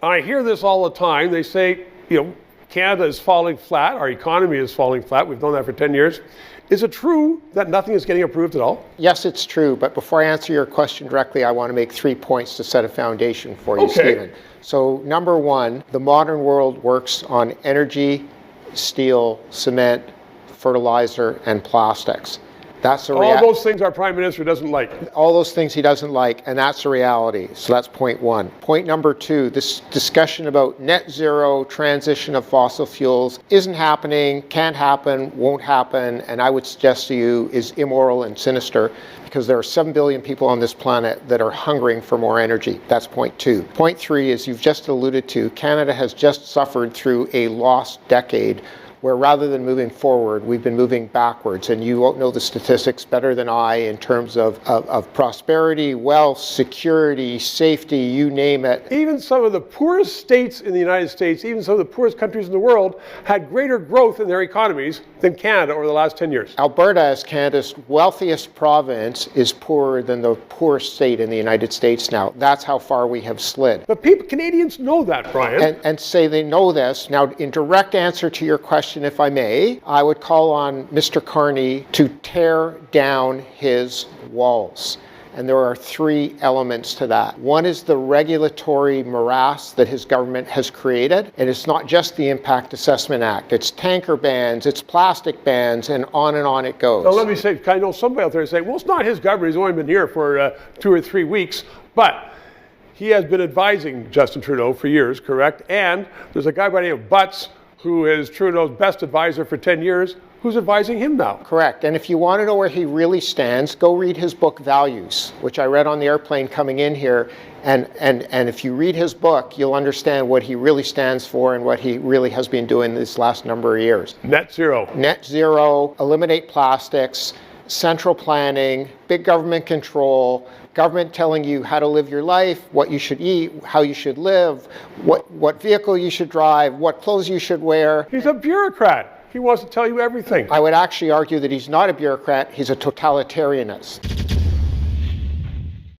I hear this all the time. They say, Canada is falling flat. Our economy is falling flat. We've known that for 10 years. Is it true that nothing is getting approved at all? Yes, it's true. But before I answer your question directly, I want to make 3 points to set a foundation for you, Stephen. So number one, the modern world works on energy, steel, cement, fertilizer, and plastics. That's all those things our Prime Minister doesn't like. All those things he doesn't like, and that's a reality. So that's point one. Point number two, this discussion about net zero, transition of fossil fuels isn't happening, can't happen, won't happen, and I would suggest to you is immoral and sinister because there are 7 billion people on this planet that are hungering for more energy. That's point two. Point three is you've just alluded to, Canada has just suffered through a lost decade where rather than moving forward, we've been moving backwards. And you won't know the statistics better than I in terms of prosperity, wealth, security, safety, you name it. Even some of the poorest states in the United States, even some of the poorest countries in the world, had greater growth in their economies than Canada over the last 10 years. Alberta, as Canada's wealthiest province, is poorer than the poorest state in the United States now. That's how far we have slid. But Canadians know that, Brian. And say they know this. Now, in direct answer to your question, if I may, I would call on Mr. Carney to tear down his walls. And there are 3 elements to that. One is the regulatory morass that his government has created. And it's not just the Impact Assessment Act. It's tanker bans, it's plastic bans, and on it goes. Now let me say, I know somebody out there saying, well, it's not his government. He's only been here for 2 or 3 weeks. But he has been advising Justin Trudeau for years, correct? And there's a guy by the name of Butts, who is Trudeau's best advisor for 10 years, who's advising him now. Correct. And if you want to know where he really stands, go read his book, Values, which I read on the airplane coming in here. And if you read his book, you'll understand what he really stands for and what he really has been doing this last number of years. Net zero. Net zero, eliminate plastics, central planning, big government control, government telling you how to live your life, what you should eat, how you should live, what vehicle you should drive, what clothes you should wear. He's a bureaucrat. He wants to tell you everything. I would actually argue that he's not a bureaucrat, he's a totalitarianist.